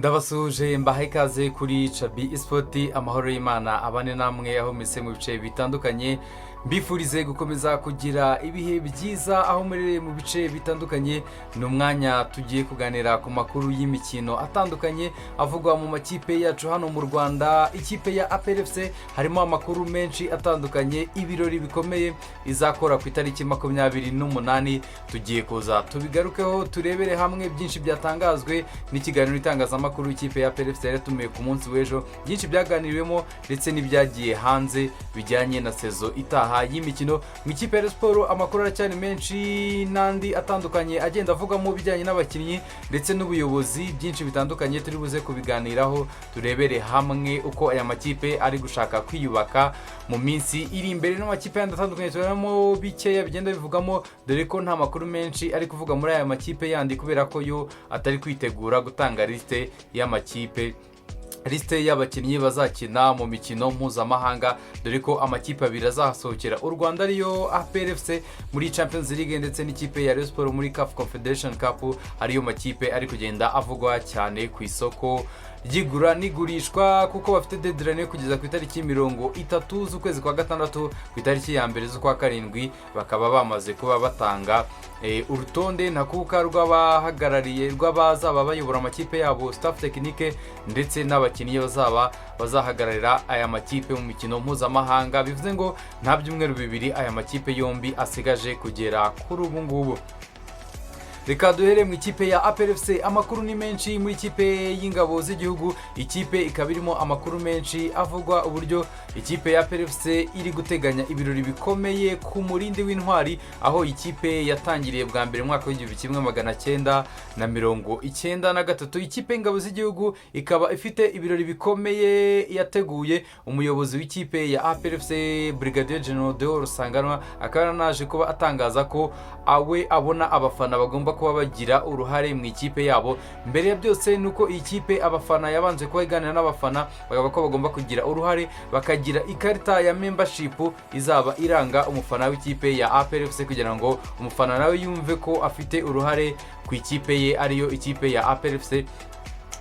ndabasuje mbahaye ikaze kuri Chabi Sport amahoro y'Imana abane namwe aho mise mu bice bitandukanye mbifurize gukomeza kugira ibihe byiza aho muri mu bice bitandukanye n'umwanya tugiye kuganira ku makuru y'imikino atandukanye avugwa mu makipe yacu hano mu Rwanda. Ikipe ya APR FC harimo amakuru menshi atandukanye, ibirori bikomeye izakora ku itariki 28 tugiye kuza tubigarukeho turebere hamwe byinshi byatangazwe n'ikiganiro itangazamakuru ikipe ya APR FC yaratumiye ku munsi w'ejo, byinshi byaganiriwemo ndetse n'ibyagiye hanze bijyanye na sezo itaha y'imikino mu ikipe ya Sport. Amakuru aracyari menshi nandi atandukanye agenda avuga mu bijyanye n'abakinnyi ndetse n'ubuyobozi, byinshi bitandukanye turi buze kubiganiraho turebere hamwe uko aya makipe ari gushaka kwiyubaka mu minsi iri imbere. N'amakipe yandi atandukanye turamo bikeya bigenda bivugamo, dore ko nta makuru menshi ari kuvuga muri aya makipe yandi kubera ko yo atari kwitegura gutanga liste y'amakipe, liste y'abakinnyi bazakina mu mikino mpuzamahanga, dore ko amakipe abiri azasohokera u Rwanda ariyo APR FC muri Champions League ndetse n'ikipe ya Sport muri CAF Confederation Cup. Ariyo makipe ari kugenda avugwa cyane ku isoko ryigura n'igurishwa kuko bafite deadline kugeza ku itariki 30 z'ukwezi kwa gatandatu, ku itariki ya mbere z'ukwa karindwi bakaba bamaze kuba batanga urutonde ntakuka rw'abahagarariye rw'abazaba bayobora amakipe yabo, staff technique ndetse n'abakinnyi bazahagararira aya makipe mu mikino mpuzamahanga. Bivuze ngo nta byumweru bibiri aya makipe yombi asigaje kugera kuri ubu ngubu. Reka duhere mu ikipe ya APR FC. Amakuru ni menshi muri ikipe y'ingabo z'igihugu, ikipe ikaba irimo amakuru menshi avugwa uburyo ikipe ya APR FC iri guteganya ibirori bikomeye ku murindi w'intwari, aho ikipe yatangiriye bwa mbere mu mwaka w'1993. Ikipe y'ingabo z'igihugu ikaba ifite ibirori bikomeye yateguye. Umuyobozi w'ikipe ya APR FC Brigadier General Deo Rusanganwa akaba naje kuba atangaza ko awe abona abafana bagomba kuba bagira uruhare mu ikipe yabo. Mbere ya byose nuko ikipe abafana yabanje kuba iganira n'abafana bagaba ko bagomba kugira uruhare, bakagira ikarita ya membership izaba iranga umufana w'ikipe ya APR FC kugira ngo umufana nawe yumve ko afite uruhare ku ikipe ye ariyo ikipe ya APR FC.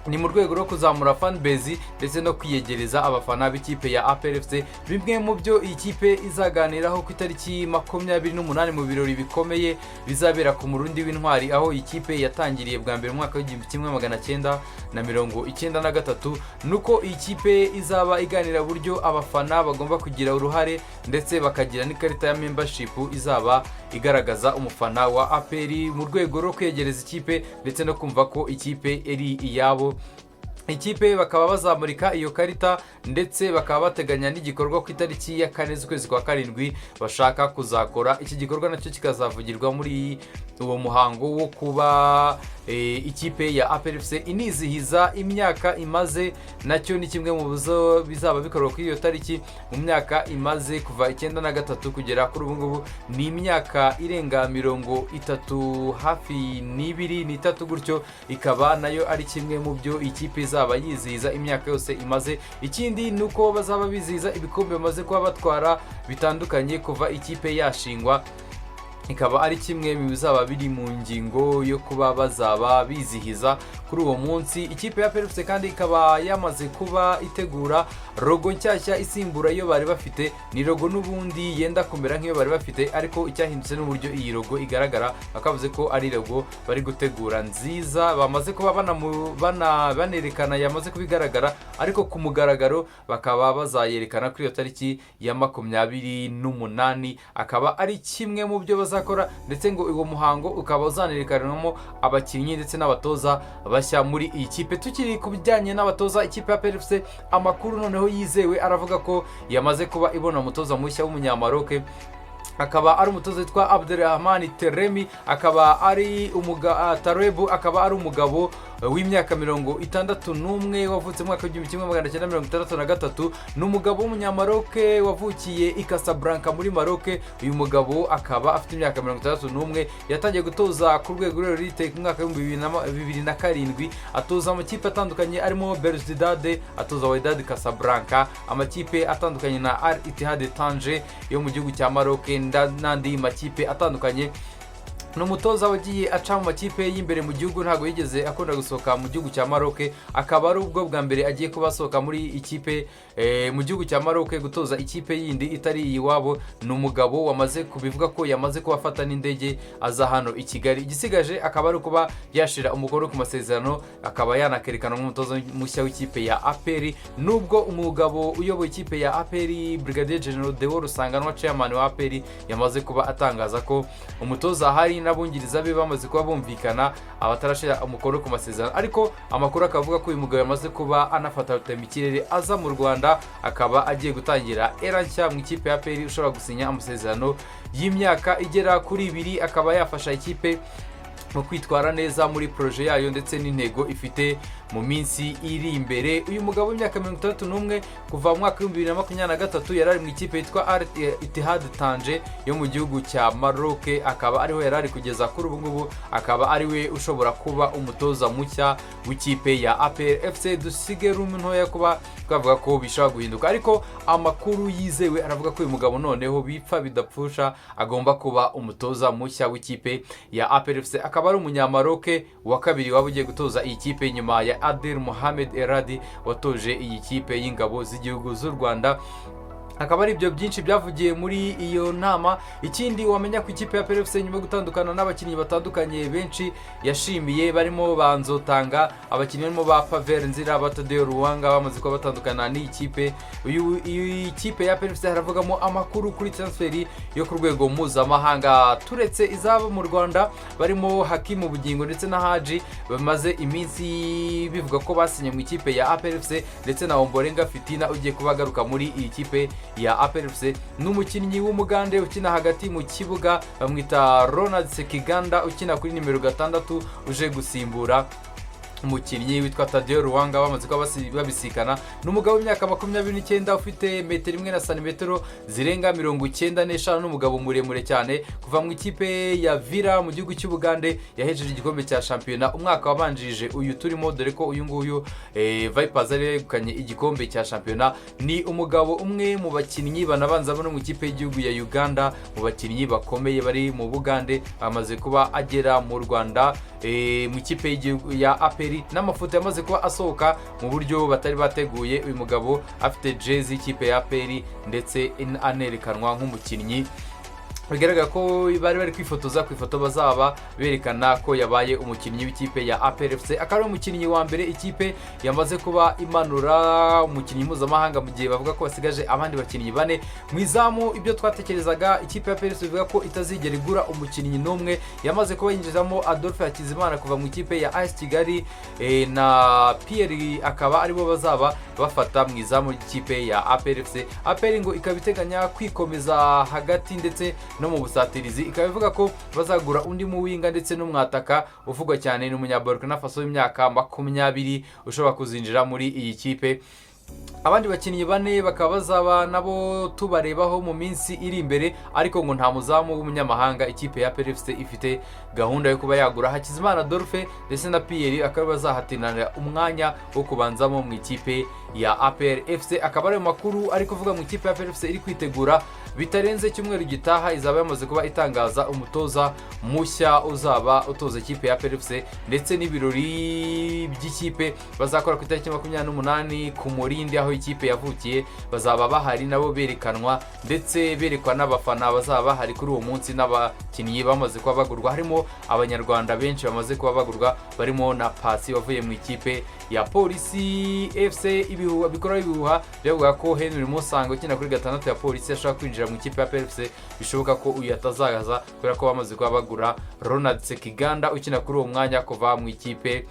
Ni mu rwego rwo kuzamura fan base ndetse no kwiyegereza abafana b'ikipe ya APR FC. Bimwe mu byo iyi kipe izaganiraho ku itariki 28 mu birori bikomeye bizabera ku murundi w'intwari, aho ikipe yatangiriye bwa mbere mu mwaka w'1993, nuko iyi kipe izaba iganira buryo abafana bagomba kugira uruhare ndetse bakagira n'ikarita ya membership izaba igaragaza umufana wa APR mu rwego rwo kwegereza ikipe ndetse no kumva ko ikipe iri iyabo. Ikipe bakaba bazamurika iyo karita ndetse bakaba bateganya n'igikorwa ku itariki ya 4 z'ukwezi kwa karindwi bashaka kuzakora. Iki gikorwa nacyo kikazavugirwa muri uwo muhango wo kuba ikipe ya APR FC inizihiza imyaka imaze, nacyo ni kimwe mu buzo bizaba bikorwa kuri iyo tariki. Mu myaka imaze kuva 93 kugera kuri ubu ngubu ni imyaka irenga 30 hafi n'itatu gutyo, ikaba nayo ari kimwe mu byo ikipe izaba yizihiza imyaka yose imaze. Ikindi nuko bazaba bizihiza ibikombe bamaze kuba batwara bitandukanye kuva ikipe yashingwa, ikaba ari kimwe mu bizaba biri mu ngingo yo kuba bazaba bizihiza kuri uwo munsi. Ikipe ya APR FC kandi ikaba yamaze kuba itegura logo nshyashya isimbura iyo bari bafite. Ni logo n'ubundi yenda kumera nk'iyo bari bafite, ariko icyahindutse n'uburyo iyi logo igaragara. Bakavuze ko ari logo bari gutegura nziza, bamaze kuba banerekana yamaze kubigaragara, ariko ku mugaragaro bakaba bazayerekana kuri iyo tariki ya 28. Akaba ari kimwe mu byo bazakora, ndetse ngo uwo muhango ukaba uzanerekanamo abakinnyi ndetse n'abatoza bashya muri iyi kipe. Tukiri ku bijyanye n'abatoza, ikipe ya APR FC amakuru noneho yizewe aravuga ko yamaze kuba ibona umutoza mushya w'umunyamaroke, akaba ari umutoza witwa Abdelrahman Teremi, akaba ari Tarebu, akaba ari umugabo w'imyaka 61 wavutse mu mwaka w'1963. Ni umugabo w'umunyamaroke wavukiye i Casablanca muri Maroc. Uyu mugabo akaba afite imyaka 61, yatangiye gutoza ku rwego rw'elite mu mwaka w'2007, atoza amakipe atandukanye arimo Belouizdad, atoza Wydad Casablanca, amakipe atandukanye na Al Ittihad Tanger yo mu gihugu cya Maroc n'andi makipe atandukanye. ni umutoza wagiye aca mu makipe y'imbere mu gihugu, ntabwo yigeze akunda gusohoka mu gihugu cya Morocco, akaba ari ubwo bwa mbere agiye kuba asohoka muri ikipe mu gihugu cya Morocco gutoza ikipe yindi itari iyiwabo. ni umugabo wamaze kubivuga ko yamaze kuba afata n'indege aza hano i Kigali. Igisigaje akaba ari kuba yashira umukono ku masezerano, akaba yanakerekana nk'umutoza mushya w'ikipe ya APR. Nubwo umugabo uyoboye ikipe ya APR Brigadier General Deo Rusanganwa chairman wa APR yamaze kuba atangaza ko umutoza hari n'abungiriza be bamaze kuba bumvikana abatarashira umukono ku masezerano, ariko amakuru akavuga ko uyu mugabo yamaze kuba anafata rutemikirere aza mu Rwanda, akaba agiye gutangira era nshya mu ikipe ya APR ushobora gusinya amasezerano y'imyaka igera kuri 2, akaba yafasha ikipe mu kwitwara neza muri proje yayo ndetse n'intego ifite mu minsi iri imbere. Uyu mugabo w'imyaka 61 kuva mu mwaka 2023 yarari mu ikipe yitwa Al Ittihad Tanger yo mu gihugu cya Morocco, akaba ariho yarari kugeza kuri ubu ngubu, akaba ari we ushobora kuba umutoza mushya w'ikipe ya APR FC. Dusige rumwe ntoya kuba twavuga ko bishobora guhinduka, ariko amakuru yizewe aravuga ko uyu mugabo noneho bipfa bidapfusha agomba kuba umutoza mushya w'ikipe ya APR FC. Akaba ari umunyamaroke wa kabiri waba ugiye gutoza iyi kipe nyuma ya Adel Mohamed Eradi watoje iyi kipe y'ingabo z'igihugu z'u Rwanda. Akaba ari ibyo byinshi byavugiye muri iyo nama. Ikindi wamenya ku ikipe ya APR FC nyuma gutandukana n'abakinnyi batandukanye benshi yashimiye, barimo banzotanga, abakinnyi barimo ba Pavel Nzira, Batadeo Ruwanga bamaze kuba batandukana n'ikipe. Iyi kipe ya APR FC haravugamo amakuru kuri transferi yo ku rwego mpuzamahanga, turetse izaba mu Rwanda barimo Hakimu Bugingo ndetse na Haji bamaze iminsi bivuga ko basinye mu ikipe ya APR FC, ndetse na Ombolenga Fitina ugiye kubagaruka muri iyi kipe ya APR FC. N'umukinnyi w'umugande ukina hagati mu kibuga bamwita Ronald Sekiganda ukina kuri nimero 6 uje gusimbura umukinnyi witwa Tadeo Ruwanga bamaze kuba babisikana. N'umugabo w'imyaka 29 ufite metero 1 na santimetero zirenga 95, n'umugabo muremure cyane kuva mu ikipe ya Villa mu gihugu cy'Ubugande, yahejeje igikombe cya shampiyona umwaka wabanjije uyu turimo, dore ko uyu nguyu Vipers ari yegukanye igikombe cya shampiyona. Ni umugabo umwe mu bakinnyi banabanza no mu ikipe y'igihugu ya Uganda, mu bakinnyi bakomeye bari mu Bugande, amaze kuba agera mu Rwanda mu ikipe y'igihugu ya APR. N'amafoto yamaze kuba asohoka mu buryo batari bateguye, uyu mugabo afite jezi y'ikipe ya APR ndetse anerekanwa nk'umukinnyi. Bigaragara ko bari kwifotoza ku ifoto bazaba berekana ko yabaye umukinnyi w'ikipe ya APR FC. Akaba ari umukinnyi wa mbere ikipe yamaze kuba imanura umukinnyi mpuzamahanga, mu gihe bavuga ko basigaje abandi bakinnyi 4 mu izamu. Ibyo twatekerezaga ikipe ya APR FC bivuga ko itazigera igura umukinnyi n'umwe, yamaze kuba yinjizamo Adolphe Hakizimana kuva mu ikipe ya AS Kigali na Pierre, akaba aribo bazaba bafata mu izamu ry'ikipe ya APR FC. APR ngo ikaba iteganya kwikomeza hagati ndetse no mu busatirizi, ikaba ivuga ko bazagura undi muwinga ndetse n'umwataka uvugwa cyane n'umunyaburkina Faso w'imyaka 20 ushobora kuzinjira muri iyi kipe. Abandi bakinnyi 4 bakaba bazaba nabo tubarebaho mu minsi iri imbere, ariko ngo nta muzamu w'umunyamahanga ikipe ya APR FC ifite gahunda yo kuba yagura. Hakizimana Adolphe ndetse na Pierre akaba bazahatinanira umwanya wo kubanzamo mu ikipe ya APR FC. Akaba ari makuru ari kuvuga mu ikipe ya APR FC iri kwitegura bitarenze cyumweru gitaha izaba yamaze kuba itangaza umutoza mushya uzaba utoza ikipe ya APR FC, ndetse n'ibirori by'ikipe bazakora ku itariki 28 ku Murindi aho ikipe yavukiye, bazaba bahari nabo berekanwa ndetse berekwa n'abafana bazaba bahari kuri uwo munsi, n'abakinnyi bamaze kuba bagurwa harimo abanyarwanda benshi bamaze kuba bagurwa, barimo na Pasi wavuye mu ikipe ya Polisi FC. Ibihuha bikora ibihuha byavuga ko Henry Musango ukina kuri 6 ya Polisi ashaka kwinjira mu ikipe ya APR FC, bishoboka ko uyu atazagaza kubera ko bamaze kuba bagura Ronald Sekiganda ukina kuri uwo mwanya kuva mu ikipe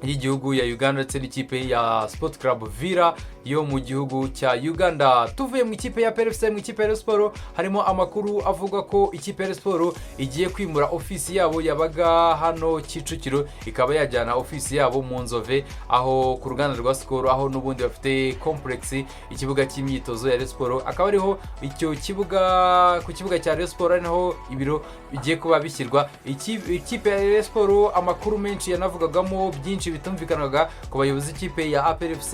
y'igihugu ya Uganda ndetse n'ikipe ya Sport Club Villa yo mu gihugu cya Uganda. Tuvuye mu ikipe ya APR FC mu ikipe ya Sport harimo amakuru avuga ko ikipe ya Sport igiye kwimura ofisi yabo yabaga hano Kicukiro, ikaba yajyana ofisi yabo mu Nzove aho ku ruganda rwa Skol, aho n'ubundi bafite complex ikibuga cy'imyitozo ya Sport. Akaba ariho icyo kibuga ku kibuga cya Sport ari naho ibiro bigiye kuba bishyirwa. Ikipe ya Sport amakuru menshi yanavugagamo byinshi bitumvikanaga ku bayobozi ikipe ya APR FC,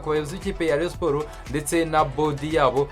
ku bayobozi ikipe ya Sport ndetse na body yabo,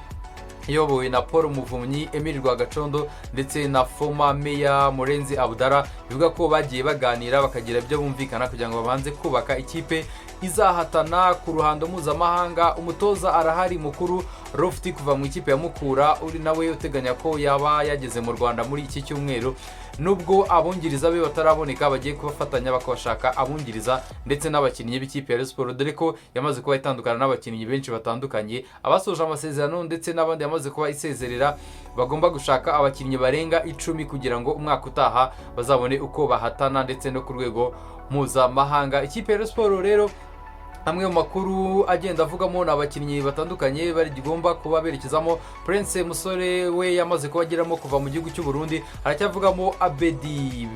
iyobowe na Paul Muvunyi, Emile Rwagacondo ndetse na Foma Meya Murenzi Abdara, bivuga ko bagiye baganira bakagira ibyo bumvikana kugira ngo babanze kubaka ikipe izahatana ku ruhando mpuzamahanga. Umutoza arahari mukuru Rofti kuva mu ikipe ya Mukura, uri nawe uteganya ko yaba yageze mu Rwanda muri iki cyumweru, nubwo abungiriza be bataraboneka bagiye kubafatanya bakabashaka abungiriza ndetse n'abakinnyi b'ikipe ya Rayon Sports, dore ko yamaze kuba itandukana n'abakinnyi benshi batandukanye abasoje amasezerano ndetse n'abandi yamaze kuba isezerera. Bagomba gushaka abakinnyi barenga 10 kugira ngo umwaka utaha bazabone uko bahatana ndetse no ku rwego mpuzamahanga. Ikipe ya Rayon Sports rero amwe mu makuru agenda avugamo n'abakinnyi batandukanye bagomba kuba berekezamo. Prince Musore we yamaze kuba ageramo kuva mu gihugu cy'u Burundi, haracyavugamo Abedi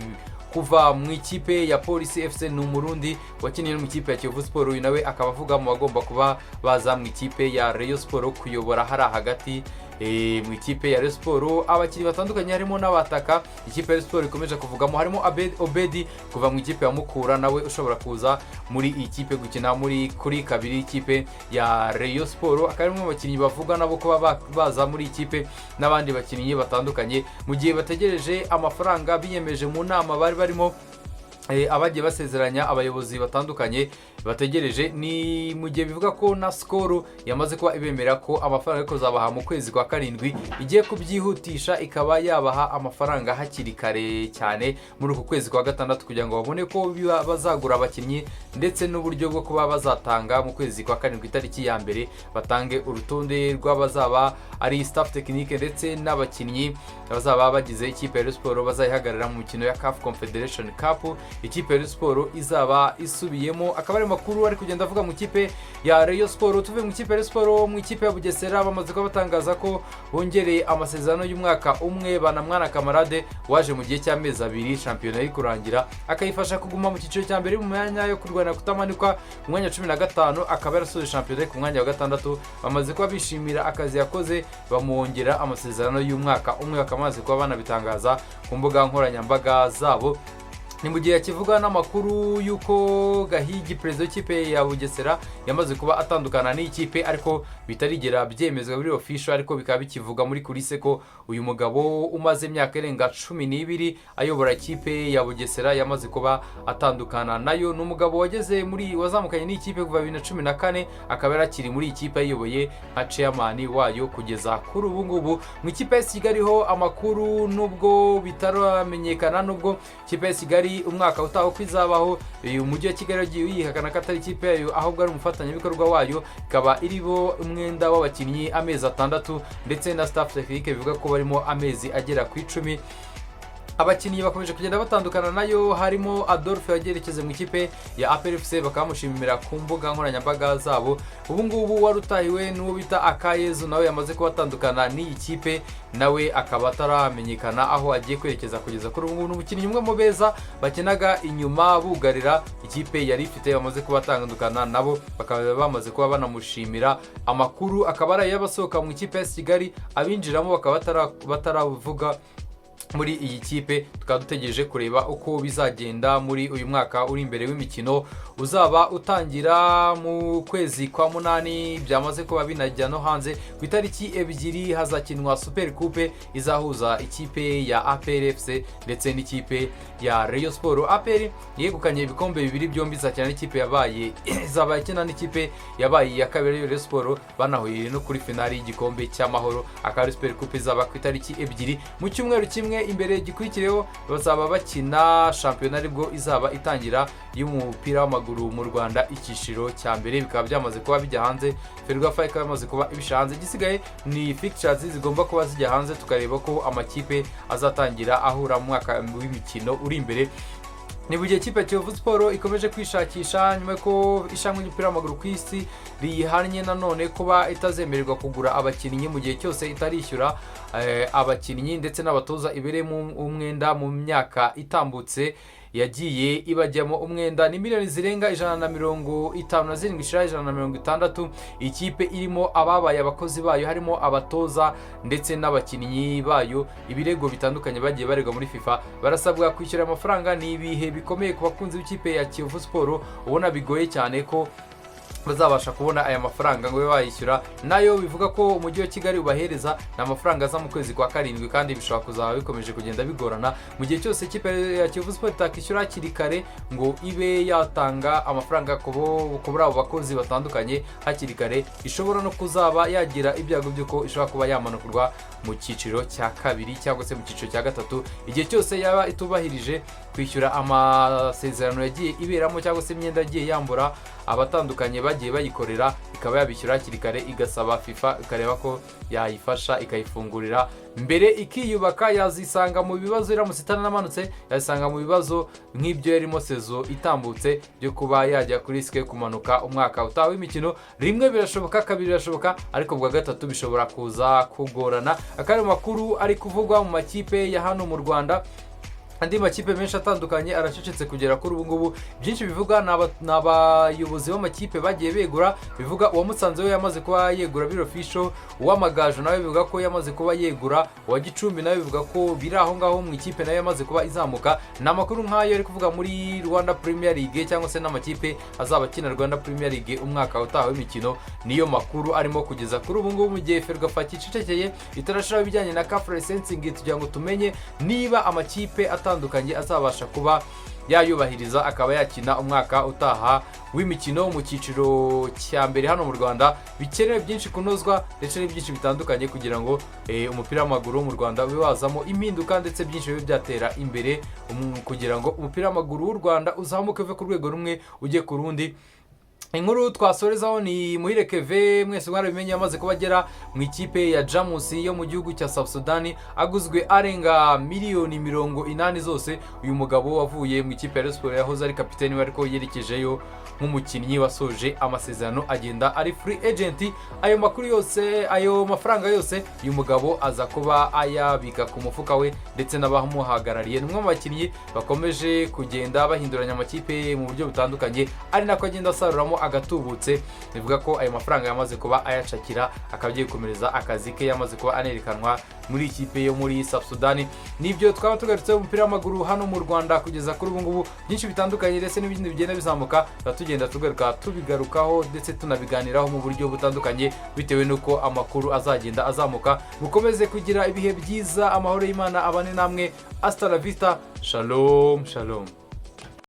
kuva mu ikipe ya Police FC, ni umurundi wakiniye mu ikipe ya Kiyovu Sport, uyu nawe akaba avuga mu bagomba kuba baza mu ikipe ya Rayon Sports kuyobora hari hagati mu ikipe ya Rayon Sports. Abakinnyi batandukanye harimo n'abataka ikipe ya Rayon Sports ikomeje kuvugamo, harimo Obedi kuva mu ikipe ya Mukura, nawe ushobora kuza muri iyi kipe gukina kuri kabiri ikipe ya Rayon Sports. Akarimo abakinnyi bavuga nabo kuba baza muri ikipe n'abandi bakinnyi batandukanye mu gihe bategereje amafaranga biyemeje mu nama bari barimo. Abagiye basezeranya abayobozi batandukanye bategereje, ni mu gihe bivuga ko na Skol yamaze kuba ibemera ko amafaranga yo kuzabaha mu kwezi kwa 7 igiye kubyihutisha, ikaba yabaha amafaranga hakiri kare cyane muri uku kwezi kwa 6 kugira ngo babone ko bazagura abakinnyi ndetse n'uburyo bwo kuba bazatanga mu kwezi kwa 7 itariki ya mbere batange urutonde rw'abazaba ari staff technique ndetse n'abakinnyi bazaba bagize ikipe ya Rayon Sports bazayihagarara mu mikino ya CAF Confederation Cup. Ikipe ya Rayon Sports izaba isubiyemo. Akaba ari makuru ari kugenda avuga mu ikipe ya Rayon Sports. Tuve mu ikipe ya Rayon Sports mu ikipe ya Bugesera bamaze ko batangaza ko bongereye amasezerano y'umwaka umwe Banamwana Kamarade waje mu gihe cy'amezi 2 shampiyona iri kurangira, akayifasha kuguma mu cyiciro cya mbere mu mwanya yo kurwana kutamanikwa mu mwanya 15, akaba yarasoje shampiyona ku mwanya wa 6. Bamaze kuba bishimira akazi yakoze bamwongera amasezerano y'umwaka umwe, bakamaze kuba banabitangaza ku mbuga nkoranyambaga zabo. Ni mu gihe kivuga n'amakuru yuko Gahigi president w'ikipe ya Bugesera yamaze kuba atandukana n'ikipe, ariko bitarigera byemezwa muri official, ariko bikaba bikivuga muri kulise ko uyu mugabo umaze imyaka irenga 12 ayobora ikipe ya Bugesera yamaze kuba atandukana nayo. Ni umugabo wazamukanye n'ikipe kuva 2014, akaba yarakiri muri ikipe ayoboye nka chairman wayo kugeza kuri ubu ngubu. Mu ikipe ya Kigali ho amakuru nubwo bitaramenyekana, nubwo ikipe ya Kigali umwaka utaho kwizabaho, uyu mujyi wa Kigali yagiye yihakana ko atari ikipe yayo ahubwo ari umufatanyabikorwa wayo, ikaba iribo umwenda w'abakinnyi amezi 6 ndetse na staff technique bivuga ko barimo amezi agera ku 10. Abakinnyi bakomeje kugenda batandukana nayo, harimo Adolphe yagerekeze mu ikipe ya APR FC, bakamushimira ku mbuga nkoranyambaga zabo. Ubu ngubu warutahiwe n'uwo bita Akayezu, nawe yamaze kuba atandukana n'iyi kipe, nawe akaba ataramenyekana aho agiye kwerekeza kugeza kuri ubu. Umukinnyi umwe mu beza bakinaga inyuma bugarira ikipe yari ifite bamaze kuba atandukana nabo, bakaba bamaze kuba banamushimira. Amakuru akaba ari y'abasohoka mu ikipe ya Kigali, abinjiramo bakaba bataravuga muri iyi kipe. Tukaba dutegereje kureba uko bizagenda muri uyu mwaka uri imbere w'imikino uzaba utangira mu kwezi kwa 8. Byamaze kuba binajya no hanze ku itariki 2 hazakinwa Super Coupe izahuza ikipe ya APR FC ndetse n'ikipe ya Rayon Sports. APR yegukanye ibikombe bibiri byombi zakina n'ikipe yabaye zabaye kina n'ikipe yabaye ya kabiri Rayon Sports, banahuye no kuri finali y'igikombe cy'amahoro. Akaba Super Coupe izaba ku itariki 2 mu cyumweru kimwe imbere gikurikireho bazaba bakina shampiyona aribwo izaba itangira y'umupira w'amaguru mu Rwanda ikishiro cya mbere. Bikaba byamaze kuba bijya hanze, Ferwafa ikaba yamaze kuba ibishanze. Gisigaye ni fixtures zigomba kuba zijya hanze, tukareba ko amakipe azatangira ahura mu mwaka w'imikino uri imbere. Ni mu gihe ikipe ya Kiyovu Sport ikomeje kwishakisha nyuma ko ishamwe ry'umupira w'amaguru ku isi riyihannye nanone kuba itazemererwa kugura abakinnyi mu gihe cyose itarishyura abakinnyi ndetse n'abatoza iberemo umwenda mu myaka itambutse yagiye ibajyamo umwenda. Ni miliyoni zirenga 157 ishira 160. Ikipe irimo ababaye abakozi bayo, harimo abatoza ndetse n'abakinnyi bayo. Ibirego bitandukanye bagiye barega muri FIFA, barasabwa kwishyura amafaranga. Ni ibihe bikomeye ku bakunzi b'ikipe ya Kiyovu Sport, ubona bigoye cyane ko bazabasha kubona aya mafaranga ngo bayishyura, nayo bivuga ko umujyi wa Kigali ubahereza na amafaranga aza mu kwezi kwa karindwi, kandi bishobora kuzaba bikomeje kugenda bigorana mu gihe cyose ikipe ya Kiyovu Sport itakishyura hakiri kare ngo ibe yatanga amafaranga kuri abo bakozi batandukanye hakiri kare, ishobora no kuzaba yagira ibyago by'uko ishobora kuba yamanukurwa mu cyiciro cya kabiri cyangwa se mu cyiciro cya gatatu, igihe cyose yaba itubahirije kwishyura amasezerano yagiye iberamo cyangwa se imyenda yagiye yambura abatandukanye bagiye bayikorera, ikaba yabishyura hakiri kare, igasaba FIFA ikareba ko yayifasha ikayifungurira mbere ikiyubaka. Yazisanga mu bibazo iramutse itanamanutse, yazisanga mu bibazo nk'ibyo yarimo sezo itambutse byo kuba yajya kuri risk kumanuka umwaka utaha w'imikino. Rimwe birashoboka, kabiri birashoboka, ariko bwa gatatu bishobora kuza kugorana. Akari makuru ari kuvugwa mu makipe ya hano mu Rwanda, andi makipe menshi atandukanye aracecetse kugera kuri ubu ngubu. Byinshi bivuga n'abayobozi b'amakipe bagiye begura, bivuga uwa Musanze we yamaze kuba yegura biro official, uw'Amagaju nawe bivuga ko yamaze kuba yegura, uwa Gicumbi nawe bivuga ko biri aho ngaho mu ikipe nayo yamaze kuba izamuka. Ni amakuru nk'ayo ari kuvuga muri Rwanda Premier League cyangwa se n'amakipe azaba akina Rwanda Premier League umwaka utaha w'imikino, niyo makuru arimo kugeza kuri ubu ngubu, mu gihe Ferwafa icecekeye itarashira ibijyanye na CAF licensing kugira ngo tumenye niba amakipe atandukanye azabasha kuba yayubahiriza akaba yakina umwaka utaha w'imikino mu cyiciro cya mbere hano mu Rwanda. Bikenewe byinshi kunozwa ndetse n'ibyinshi bitandukanye kugira ngo umupira w'amaguru mu Rwanda ube wazamo impinduka ndetse byinshi bibe byatera imbere, kugira ngo umupira w'amaguru w'u Rwanda uzamuke uve ku rwego rumwe ujye ku rundi. Inkuru twasorezaho ni Muhire Keve, mwese mwarabimenye yamaze kuba agera mu ikipe ya Jamus yo mu gihugu cya South Sudan, aguzwe arenga miliyoni 80 zose. Uyu mugabo wavuye mu ikipe ya Rayon Sports yahoze ari kapiteni we, ariko yerekejeyo nk'umukinnyi wasoje amasezerano agenda ari free agent. Ayo makuru yose, ayo mafaranga yose uyu mugabo aza kuba ayabika ku mufuka we ndetse n'abamuhagarariye. Numwe mu bakinnyi bakomeje kugenda bahinduranya amakipe mu buryo butandukanye, ari nako agenda asaruramo agatubutse. Bivuga ko ayo mafaranga yamaze kuba ayacakira, akagiye gukomereza akazi ke, yamaze kuba anerekanwa muri ikipe yo muri South Sudan. Nibyo twaba tugarutse umupira w'amaguru hano mu Rwanda kugeza kuri ubu ngubu, byinshi bitandukanye ndetse n'ibindi bigenda bizamuka, tugenda tugaruka tubigarukaho ndetse tunabiganiraho mu buryo butandukanye bitewe n'uko amakuru azagenda azamuka. Mukomeze kugira ibihe byiza, amahoro y'Imana abane namwe. Hasta la vista, shalom shalom.